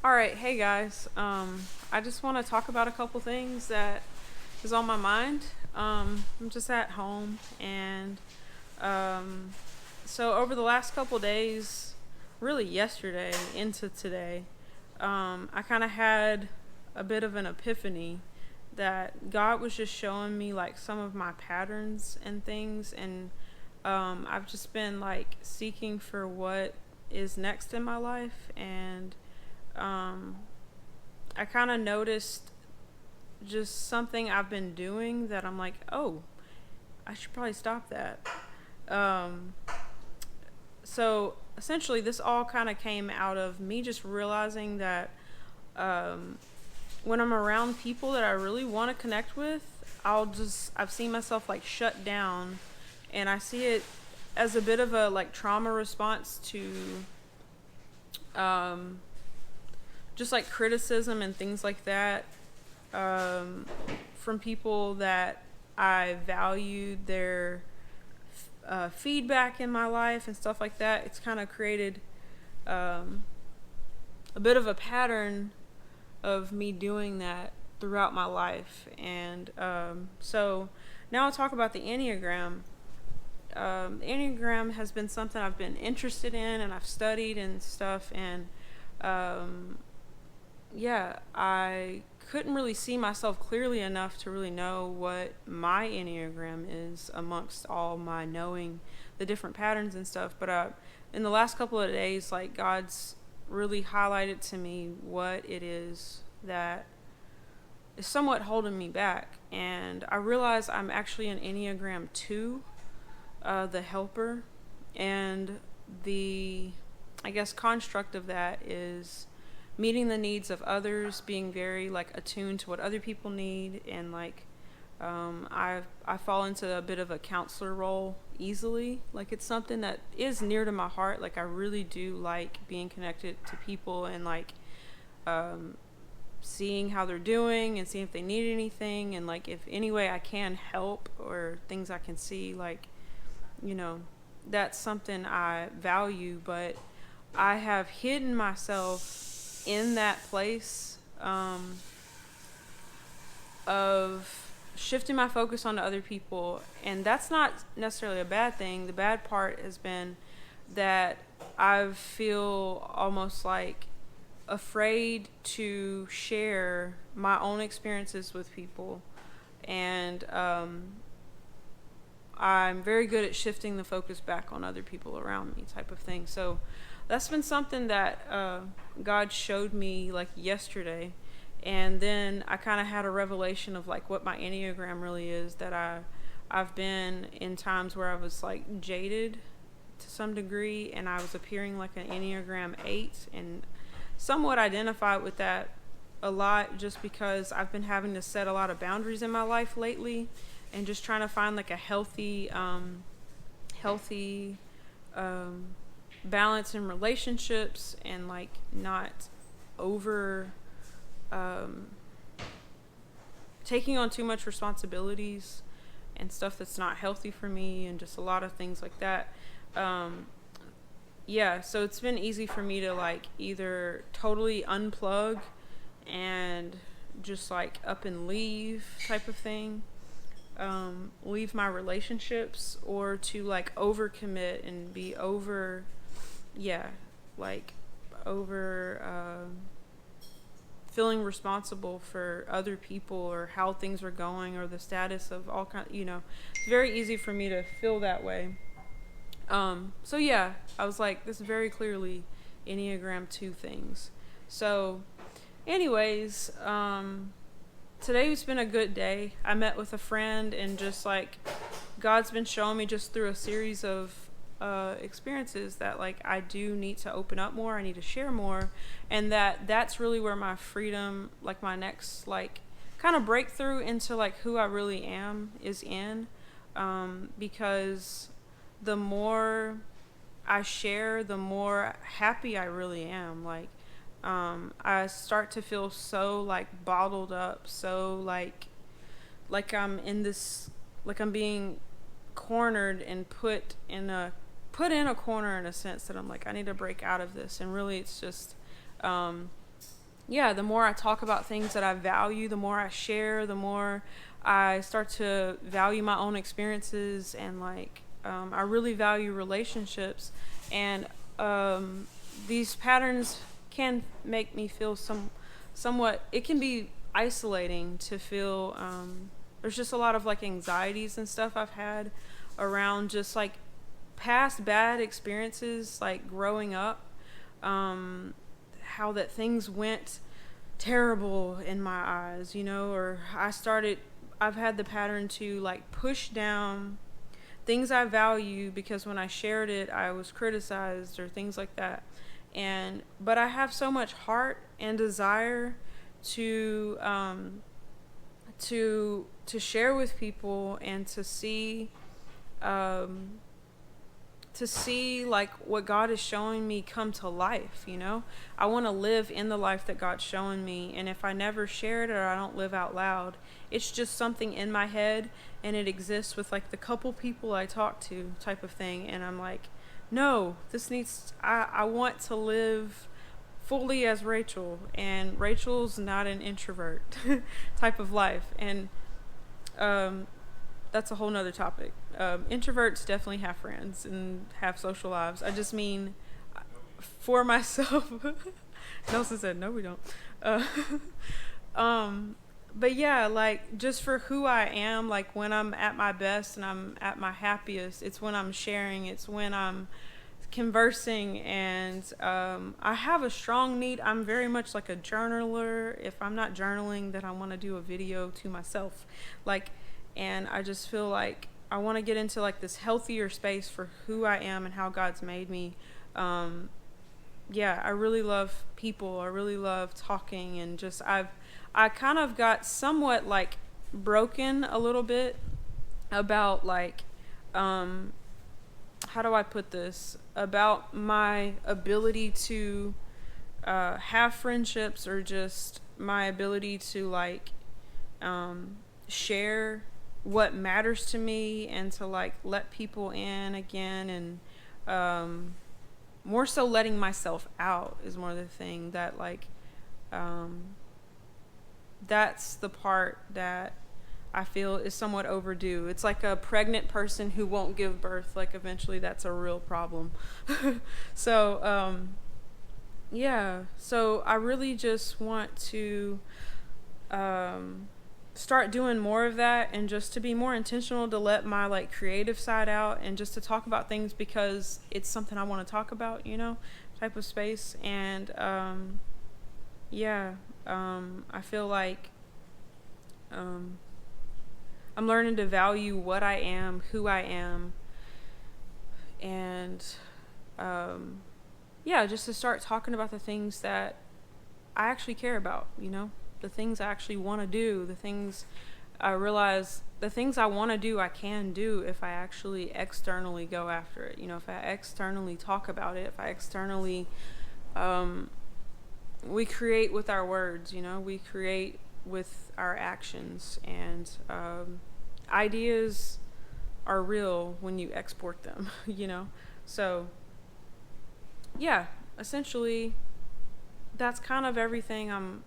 All right, hey guys. I just want to talk about a couple things that is on my mind. I'm just at home, and um, so over the last couple days, really yesterday into today, I kind of had a bit of an epiphany that God was just showing me like some of my patterns and things, and I've just been like seeking for what is next in my life, and um, I kind of noticed just something I've been doing that I'm like, oh, I should probably stop that. Um, so essentially, this all kind of came out of me just realizing that um, when I'm around people that I really want to connect with, I've seen myself like shut down, and I see it as a bit of a like trauma response to um, just like criticism and things like that, um, from people that I valued their feedback in my life and stuff like that. It's kind of created um, a bit of a pattern of me doing that throughout my life. And so now I'll talk about the Enneagram. The Enneagram has been something I've been interested in and I've studied and stuff. And um, yeah, I couldn't really see myself clearly enough to really know what my Enneagram is amongst all my knowing the different patterns and stuff. But in the last couple of days, like God's really highlighted to me what it is that is somewhat holding me back. And I realize I'm actually an Enneagram 2, the helper. And the, I guess, construct of that is meeting the needs of others, being very like attuned to what other people need, and like I fall into a bit of a counselor role easily. Like it's something that is near to my heart. Like I really do like being connected to people and like um, seeing how they're doing and seeing if they need anything, and like if any way I can help or things I can see, like you know, that's something I value. But I have hidden myself in that place of shifting my focus onto other people, and that's not necessarily a bad thing. The bad part has been that I feel almost like afraid to share my own experiences with people, and I'm very good at shifting the focus back on other people around me, type of thing. So that's been something that God showed me like yesterday, and then I kind of had a revelation of like what my Enneagram really is. That I've been in times where I was like jaded to some degree, and I was appearing like an Enneagram 8, and somewhat identify with that a lot, just because I've been having to set a lot of boundaries in my life lately, and just trying to find like a healthy um, balance in relationships, and like not over um, taking on too much responsibilities and stuff that's not healthy for me, and just a lot of things like that. Um, yeah, so it's been easy for me to like either totally unplug and just like up and leave type of thing, leave my relationships, or to like overcommit and be over, yeah, like over feeling responsible for other people or how things are going or the status of all kind. It's very easy for me to feel that way. So yeah, I was like, this is very clearly Enneagram 2 things. So anyways, today's been a good day. I met with a friend, and just like God's been showing me just through a series of experiences that like I do need to open up more. I need to share more, and that's really where my freedom, like my next like kind of breakthrough into like who I really am is in, because the more I share, the more happy I really am. Like I start to feel so like bottled up, so like I'm in this, like I'm being cornered and put in a corner, in a sense that I'm like, I need to break out of this. And really it's just yeah, the more I talk about things that I value, the more I share, the more I start to value my own experiences, and like I really value relationships, and um, these patterns can make me feel somewhat. It can be isolating to feel. There's just a lot of like anxieties and stuff I've had around just like past bad experiences, like growing up. Um, how that things went terrible in my eyes, or I've had the pattern to like push down things I value because when I shared it, I was criticized or things like that. But I have so much heart and desire to, to share with people and um, to see like what God is showing me come to life. I want to live in the life that God's showing me, and if I never share it or I don't live out loud, it's just something in my head, and it exists with like the couple people I talk to type of thing, and I'm like, no, I want to live fully as Rachel, and Rachel's not an introvert type of life. And um that's a whole nother topic. Introverts definitely have friends and have social lives. I just mean for myself. Nelson said, no, we don't. Uh, but yeah, like just for who I am, like when I'm at my best and I'm at my happiest, it's when I'm sharing, it's when I'm conversing, and I have a strong need. I'm very much like a journaler. If I'm not journaling, then I want to do a video to myself. Like, and I just feel like I want to get into like this healthier space for who I am and how God's made me. Yeah, I really love people. I really love talking, and just I kind of got somewhat like broken a little bit about like how do I put this, about my ability to have friendships, or just my ability to like share what matters to me, and to like let people in again, and more so letting myself out is more the thing that like that's the part that I feel is somewhat overdue. It's like a pregnant person who won't give birth. Like eventually that's a real problem. So yeah, so I really just want to start doing more of that, and just to be more intentional, to let my like creative side out, and just to talk about things because it's something I want to talk about, type of space. And yeah, I feel like I'm learning to value what I am, who I am, and yeah, just to start talking about the things that I actually care about, the things I actually want to do, the things I realize, the things I want to do, I can do if I actually externally go after it. If I externally talk about it, if I externally, we create with our words, we create with our actions, and ideas are real when you export them, So, yeah, essentially, that's kind of everything I'm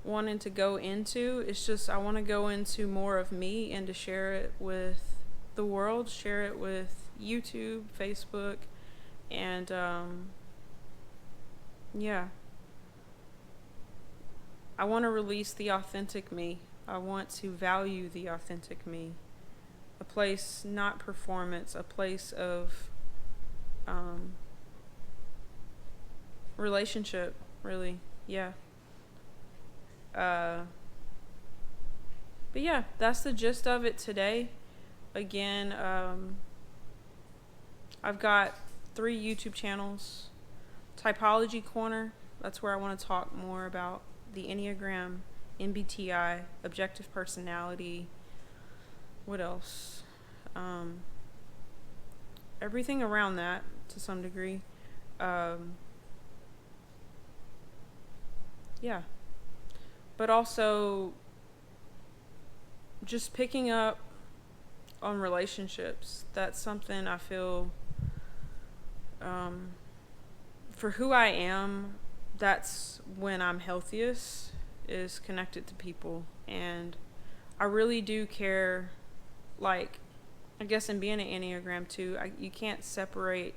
wanting to go into. It's just I want to go into more of me and to share it with the world, share it with YouTube, Facebook, and yeah. I want to release the authentic me. I want to value the authentic me. A place, not performance, a place of relationship, really. Yeah. But yeah, that's the gist of it today. Again, I've got 3 YouTube channels. Typology Corner, that's where I want to talk more about the Enneagram, MBTI, objective personality. What else? Everything around that to some degree. Yeah. But also just picking up on relationships. That's something I feel for who I am. that's when I'm healthiest, is connected to people. And I really do care, like, I guess in being an Enneagram too, you can't separate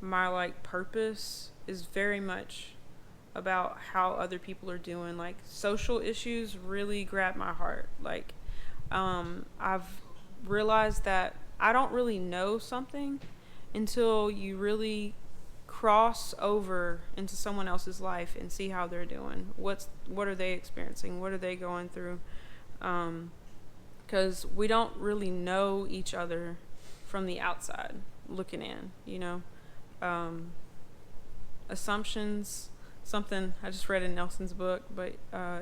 my like purpose is very much about how other people are doing. Like social issues really grab my heart. Like I've realized that I don't really know something until you really cross over into someone else's life and see how they're doing. What are they experiencing? What are they going through? Because we don't really know each other from the outside looking in, you know. Assumptions, something I just read in Nelson's book, but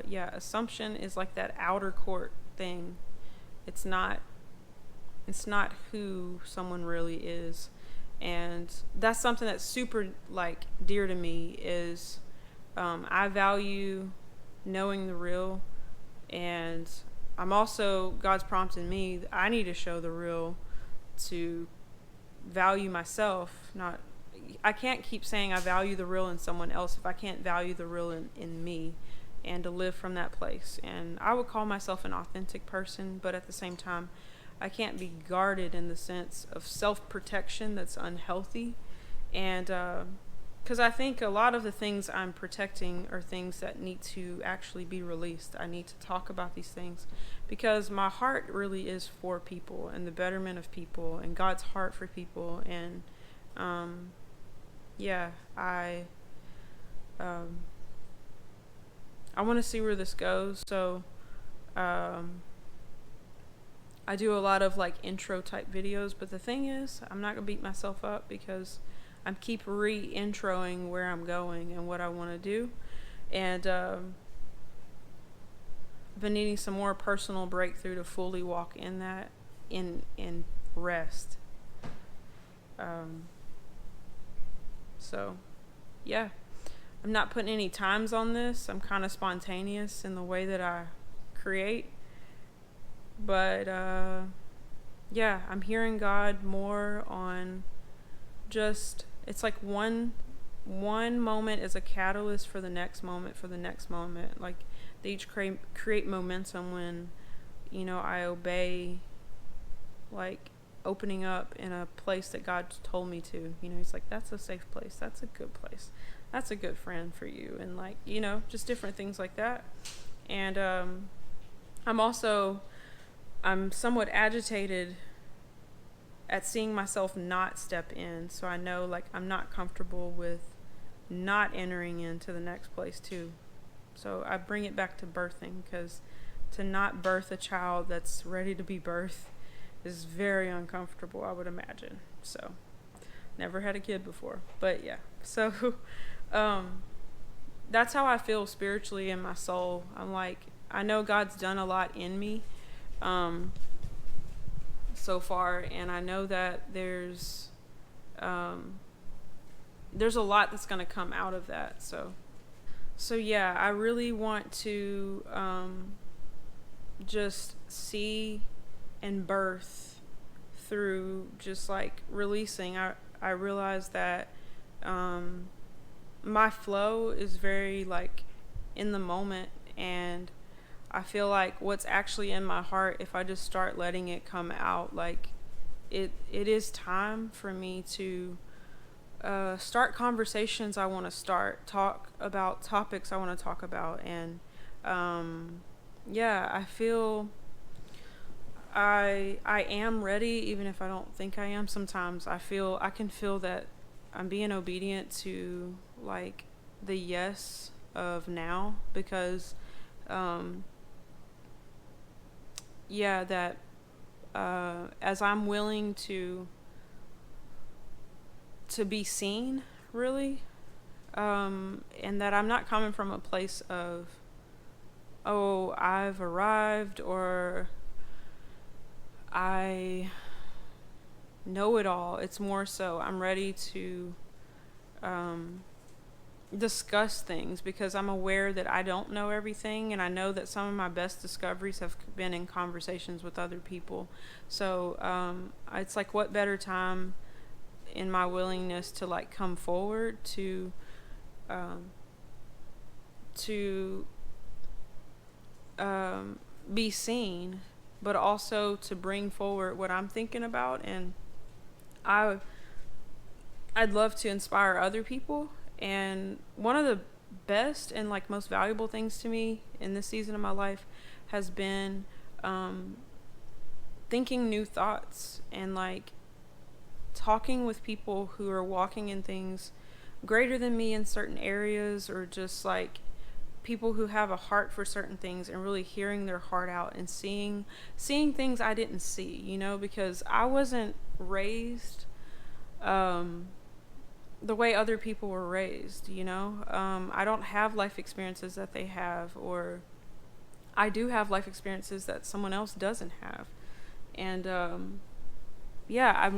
yeah, assumption is like that outer court thing. It's not who someone really is. And that's something that's super like dear to me is I value knowing the real, and I'm also, God's prompting me, I need to show the real to value myself. Not, I can't keep saying I value the real in someone else if I can't value the real in me, and to live from that place. And I would call myself an authentic person, but at the same time, I can't be guarded in the sense of self-protection that's unhealthy. And because I think a lot of the things I'm protecting are things that need to actually be released. I need to talk about these things because my heart really is for people and the betterment of people and God's heart for people. And yeah, I want to see where this goes. So I do a lot of like intro type videos, but the thing is, I'm not gonna beat myself up because I'm keep re-introing where I'm going and what I want to do. And I've been needing some more personal breakthrough to fully walk in that, in rest. So yeah, I'm not putting any times on this. I'm kind of spontaneous in the way that I create. But yeah, I'm hearing God more on just, it's like one moment is a catalyst for the next moment, for the next moment. Like they each create momentum when, you know, I obey, like opening up in a place that God told me to. You know, he's like, that's a safe place, that's a good place, that's a good friend for you, and like, you know, just different things like that. And I'm somewhat agitated at seeing myself not step in. So I know like I'm not comfortable with not entering into the next place too. So I bring it back to birthing, because to not birth a child that's ready to be birthed is very uncomfortable, I would imagine. So never had a kid before, but yeah. So that's how I feel spiritually in my soul. I'm like, I know God's done a lot in me so far, and I know that there's a lot that's going to come out of that. So yeah, I really want to just see and birth through just like releasing. I realize that my flow is very like in the moment, and I feel like what's actually in my heart, if I just start letting it come out, like it is time for me to start conversations I want to start, talk about topics I want to talk about. And yeah, I feel I am ready, even if I don't think I am. Sometimes I can feel that I'm being obedient to like the yes of now, because yeah, that as I'm willing to be seen, really, and that I'm not coming from a place of, oh, I've arrived, or I know it all. It's more so I'm ready to discuss things, because I'm aware that I don't know everything, and I know that some of my best discoveries have been in conversations with other people. So it's like, what better time in my willingness to like come forward to to be seen, but also to bring forward what I'm thinking about. And I'd love to inspire other people. And one of the best and like most valuable things to me in this season of my life has been thinking new thoughts and like talking with people who are walking in things greater than me in certain areas, or just like people who have a heart for certain things, and really hearing their heart out and seeing things I didn't see, you know, because I wasn't raised the way other people were raised, you know. I don't have life experiences that they have, or I do have life experiences that someone else doesn't have. And yeah,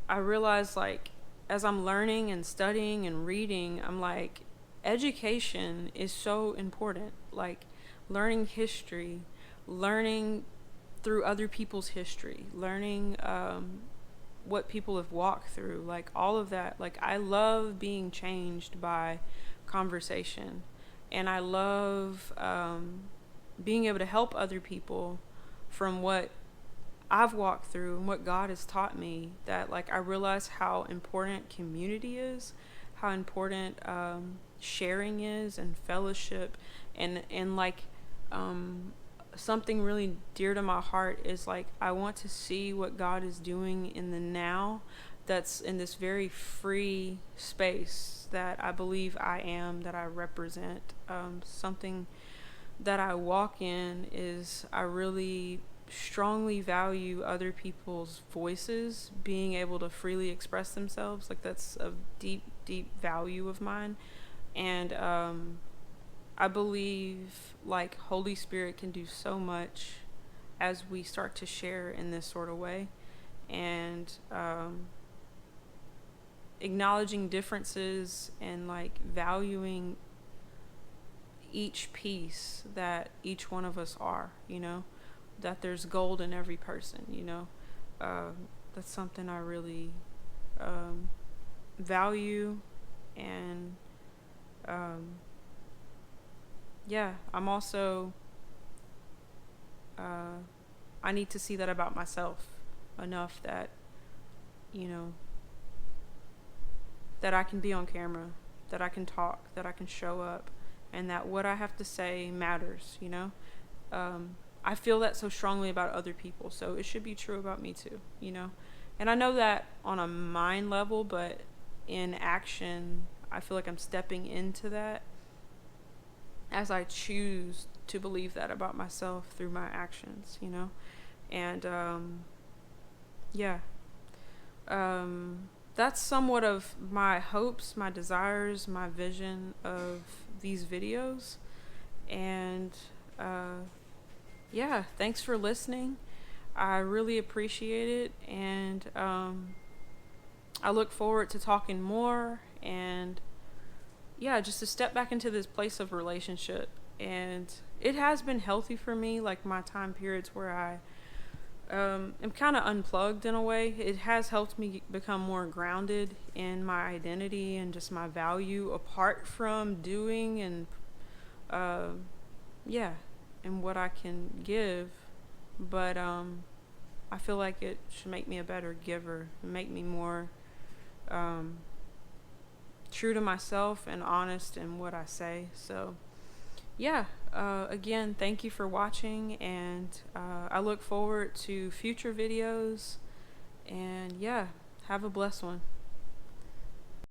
I realize, like, as I'm learning and studying and reading, I'm like, education is so important. Like, learning history, learning through other people's history, learning what people have walked through, like all of that. Like, I love being changed by conversation, and I love being able to help other people from what I've walked through and what God has taught me. That, like, I realize how important community is, how important sharing is, and fellowship, and like something really dear to my heart is, like, I want to see what God is doing in the now, that's in this very free space that I believe I am, that I represent. Something that I walk in is, I really strongly value other people's voices being able to freely express themselves. Like, that's a deep value of mine. And I believe, like, Holy Spirit can do so much as we start to share in this sort of way. And acknowledging differences, and like valuing each piece that each one of us are, you know, that there's gold in every person, you know. That's something I really value. And yeah, I'm also I need to see that about myself enough that, you know, that I can be on camera, that I can talk, that I can show up, and that what I have to say matters, you know. I feel that so strongly about other people, so it should be true about me too, you know. And I know that on a mind level, but in action, I feel like I'm stepping into that as I choose to believe that about myself through my actions, you know. And yeah, that's somewhat of my hopes, my desires, my vision of these videos. And yeah, thanks for listening. I really appreciate it. And I look forward to talking more, and yeah, just to step back into this place of relationship. And it has been healthy for me, like my time periods where I am kind of unplugged in a way. It has helped me become more grounded in my identity and just my value, apart from doing and yeah, and what I can give. But I feel like it should make me a better giver, make me more true to myself and honest in what I say. So yeah, again, thank you for watching, and I look forward to future videos. And yeah, have a blessed one.